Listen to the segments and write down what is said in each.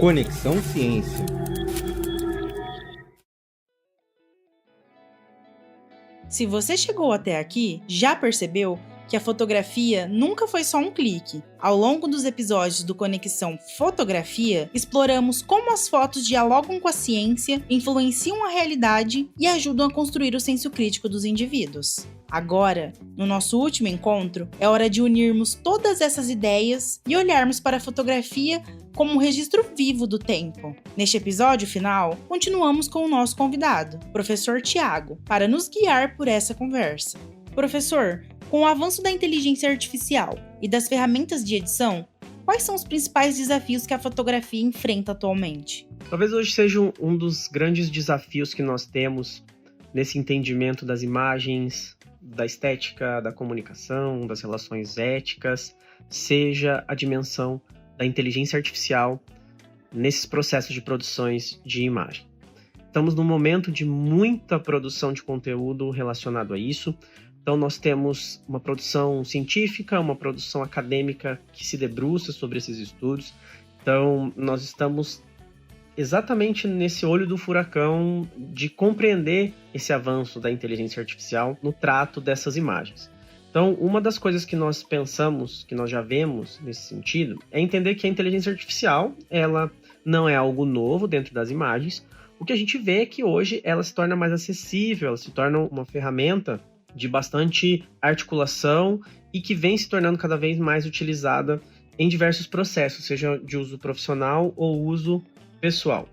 Conexão Ciência. Se você chegou até aqui, já percebeu que a fotografia nunca foi só um clique. Ao longo dos episódios do Conexão Fotografia, exploramos como as fotos dialogam com a ciência, influenciam a realidade e ajudam a construir o senso crítico dos indivíduos. Agora, no nosso último encontro, é hora de unirmos todas essas ideias e olharmos para a fotografia como um registro vivo do tempo. Neste episódio final, continuamos com o nosso convidado, professor Tiago, para nos guiar por essa conversa. Professor, com o avanço da inteligência artificial e das ferramentas de edição, quais são os principais desafios que a fotografia enfrenta atualmente? Talvez hoje seja um dos grandes desafios que nós temos nesse entendimento das imagens, da estética, da comunicação, das relações éticas, seja a dimensão da inteligência artificial nesses processos de produções de imagem. Estamos num momento de muita produção de conteúdo relacionado a isso. Então nós temos uma produção científica, uma produção acadêmica que se debruça sobre esses estudos. Então nós estamos exatamente nesse olho do furacão de compreender esse avanço da inteligência artificial no trato dessas imagens. Então, uma das coisas que nós pensamos, que nós já vemos nesse sentido, é entender que a inteligência artificial, ela não é algo novo dentro das imagens. O que a gente vê é que hoje ela se torna mais acessível, ela se torna uma ferramenta de bastante articulação e que vem se tornando cada vez mais utilizada em diversos processos, seja de uso profissional ou uso pessoal.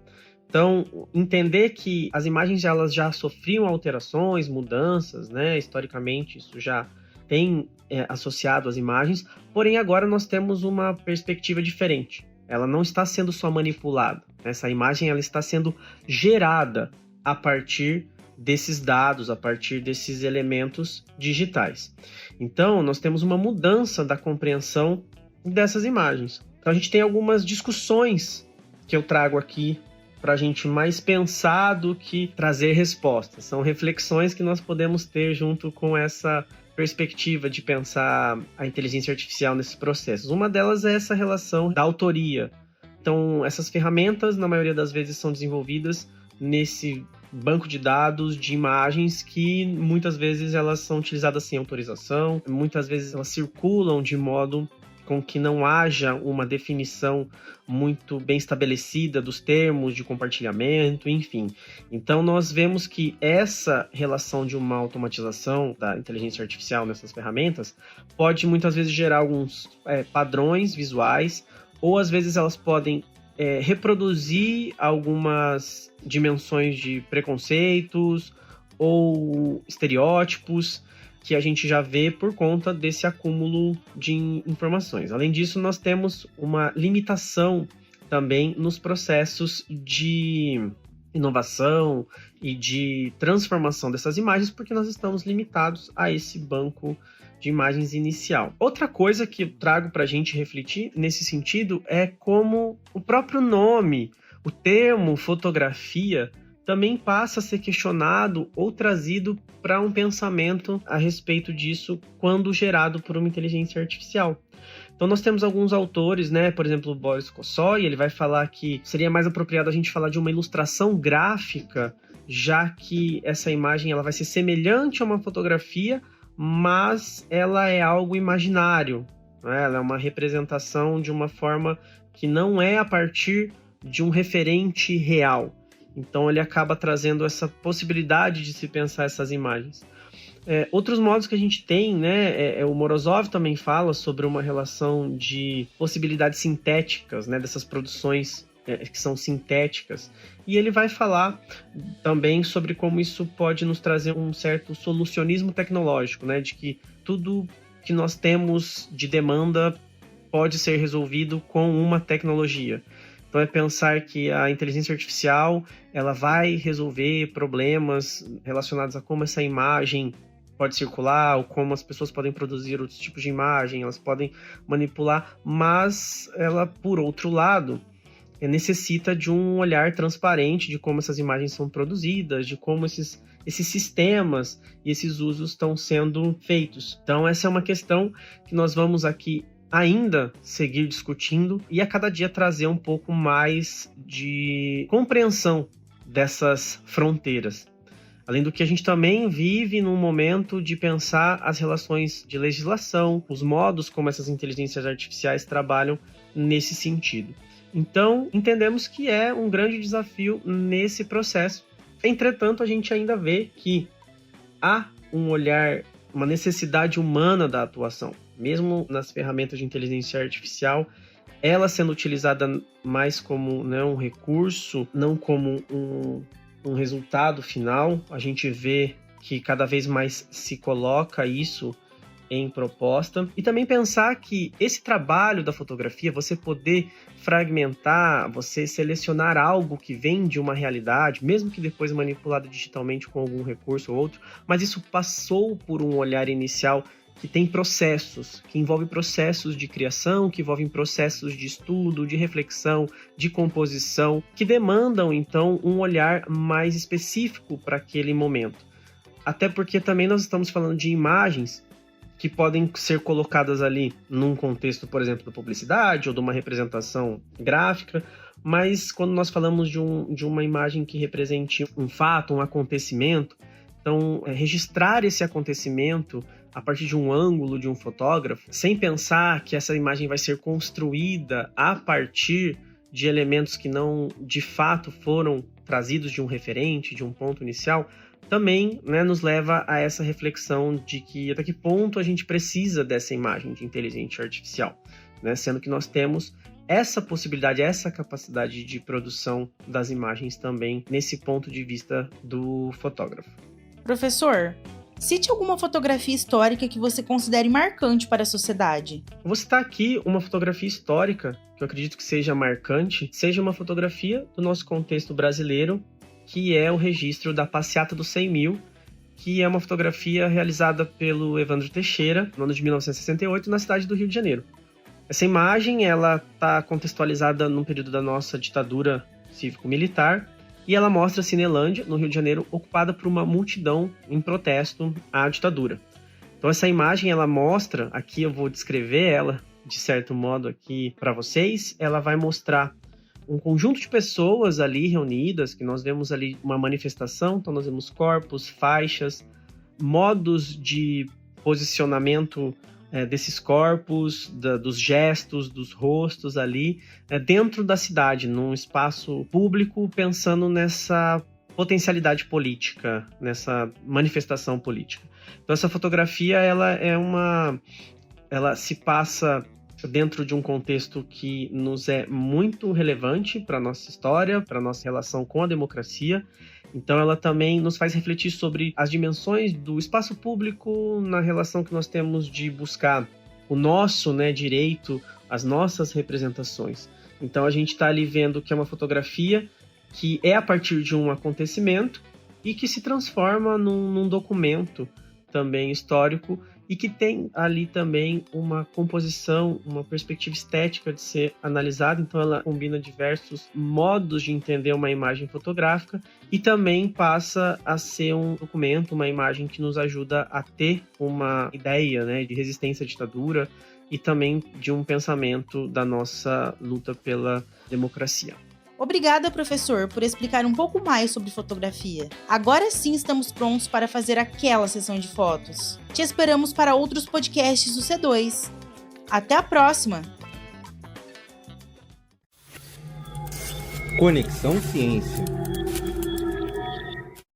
Então, entender que as imagens elas já sofriam alterações, mudanças, né? Historicamente, isso já tem associado às imagens, porém agora nós temos uma perspectiva diferente. Ela não está sendo só manipulada. Essa imagem ela está sendo gerada a partir desses dados, a partir desses elementos digitais. Então, nós temos uma mudança da compreensão dessas imagens. Então, a gente tem algumas discussões que eu trago aqui para a gente mais pensar do que trazer respostas. São reflexões que nós podemos ter junto com essa perspectiva de pensar a inteligência artificial nesses processos. Uma delas é essa relação da autoria. Então, essas ferramentas, na maioria das vezes, são desenvolvidas nesse banco de dados de imagens que muitas vezes elas são utilizadas sem autorização, muitas vezes elas circulam de modo com que não haja uma definição muito bem estabelecida dos termos de compartilhamento, enfim. Então, nós vemos que essa relação de uma automatização da inteligência artificial nessas ferramentas pode muitas vezes gerar alguns padrões visuais, ou às vezes elas podem reproduzir algumas dimensões de preconceitos ou estereótipos que a gente já vê por conta desse acúmulo de informações. Além disso, nós temos uma limitação também nos processos de inovação e de transformação dessas imagens, porque nós estamos limitados a esse banco de imagens inicial. Outra coisa que eu trago para a gente refletir nesse sentido é como o próprio nome, o termo fotografia, também passa a ser questionado ou trazido para um pensamento a respeito disso quando gerado por uma inteligência artificial. Então nós temos alguns autores, né? Por exemplo, o Boris Kosoy, ele vai falar que seria mais apropriado a gente falar de uma ilustração gráfica, já que essa imagem ela vai ser semelhante a uma fotografia, mas ela é algo imaginário, né? Ela é uma representação de uma forma que não é a partir de um referente real. Então ele acaba trazendo essa possibilidade de se pensar essas imagens. Outros modos que a gente tem, né, o Morozov também fala sobre uma relação de possibilidades sintéticas, né, dessas produções que são sintéticas. E ele vai falar também sobre como isso pode nos trazer um certo solucionismo tecnológico, né, de que tudo que nós temos de demanda pode ser resolvido com uma tecnologia. Então é pensar que a inteligência artificial ela vai resolver problemas relacionados a como essa imagem pode circular, ou como as pessoas podem produzir outros tipos de imagem, elas podem manipular, mas ela, por outro lado, necessita de um olhar transparente de como essas imagens são produzidas, de como esses sistemas e esses usos estão sendo feitos. Então essa é uma questão que nós vamos aqui ainda seguir discutindo e a cada dia trazer um pouco mais de compreensão dessas fronteiras. Além do que a gente também vive num momento de pensar as relações de legislação, os modos como essas inteligências artificiais trabalham nesse sentido. Então, entendemos que é um grande desafio nesse processo. Entretanto, a gente ainda vê que há um olhar, uma necessidade humana da atuação. Mesmo nas ferramentas de inteligência artificial, ela sendo utilizada mais como, né, um recurso, não como um resultado final, a gente vê que cada vez mais se coloca isso em proposta. E também pensar que esse trabalho da fotografia, você poder fragmentar, você selecionar algo que vem de uma realidade, mesmo que depois manipulado digitalmente com algum recurso ou outro, mas isso passou por um olhar inicial que tem processos, que envolve processos de criação, que envolvem processos de estudo, de reflexão, de composição, que demandam, então, um olhar mais específico para aquele momento. Até porque também nós estamos falando de imagens que podem ser colocadas ali num contexto, por exemplo, da publicidade ou de uma representação gráfica, mas quando nós falamos de uma imagem que represente um fato, um acontecimento, então registrar esse acontecimento a partir de um ângulo de um fotógrafo, sem pensar que essa imagem vai ser construída a partir de elementos que não, de fato, foram trazidos de um referente, de um ponto inicial, também, né, nos leva a essa reflexão de que até que ponto a gente precisa dessa imagem de inteligência artificial, né, sendo que nós temos essa possibilidade, essa capacidade de produção das imagens também nesse ponto de vista do fotógrafo. Professor, cite alguma fotografia histórica que você considere marcante para a sociedade. Vou citar aqui uma fotografia histórica que eu acredito que seja marcante, seja uma fotografia do nosso contexto brasileiro, que é o registro da Passeata dos 100 Mil, que é uma fotografia realizada pelo Evandro Teixeira, no ano de 1968, na cidade do Rio de Janeiro. Essa imagem ela está contextualizada num período da nossa ditadura cívico-militar, e ela mostra a Cinelândia, no Rio de Janeiro, ocupada por uma multidão em protesto à ditadura. Então essa imagem ela mostra, aqui eu vou descrever ela de certo modo aqui para vocês, ela vai mostrar um conjunto de pessoas ali reunidas, que nós vemos ali uma manifestação, então nós vemos corpos, faixas, modos de posicionamento desses corpos, dos gestos, dos rostos ali, dentro da cidade, num espaço público, pensando nessa potencialidade política, nessa manifestação política. Então essa fotografia, ela se passa dentro de um contexto que nos é muito relevante para a nossa história, para a nossa relação com a democracia. Então ela também nos faz refletir sobre as dimensões do espaço público na relação que nós temos de buscar o nosso, né, direito, as nossas representações. Então a gente está ali vendo que é uma fotografia que é a partir de um acontecimento e que se transforma num documento também histórico e que tem ali também uma composição, uma perspectiva estética de ser analisada. Então ela combina diversos modos de entender uma imagem fotográfica e também passa a ser um documento, uma imagem que nos ajuda a ter uma ideia, né, de resistência à ditadura e também de um pensamento da nossa luta pela democracia. Obrigada, professor, por explicar um pouco mais sobre fotografia. Agora sim estamos prontos para fazer aquela sessão de fotos. Te esperamos para outros podcasts do C2. Até a próxima! Conexão Ciência.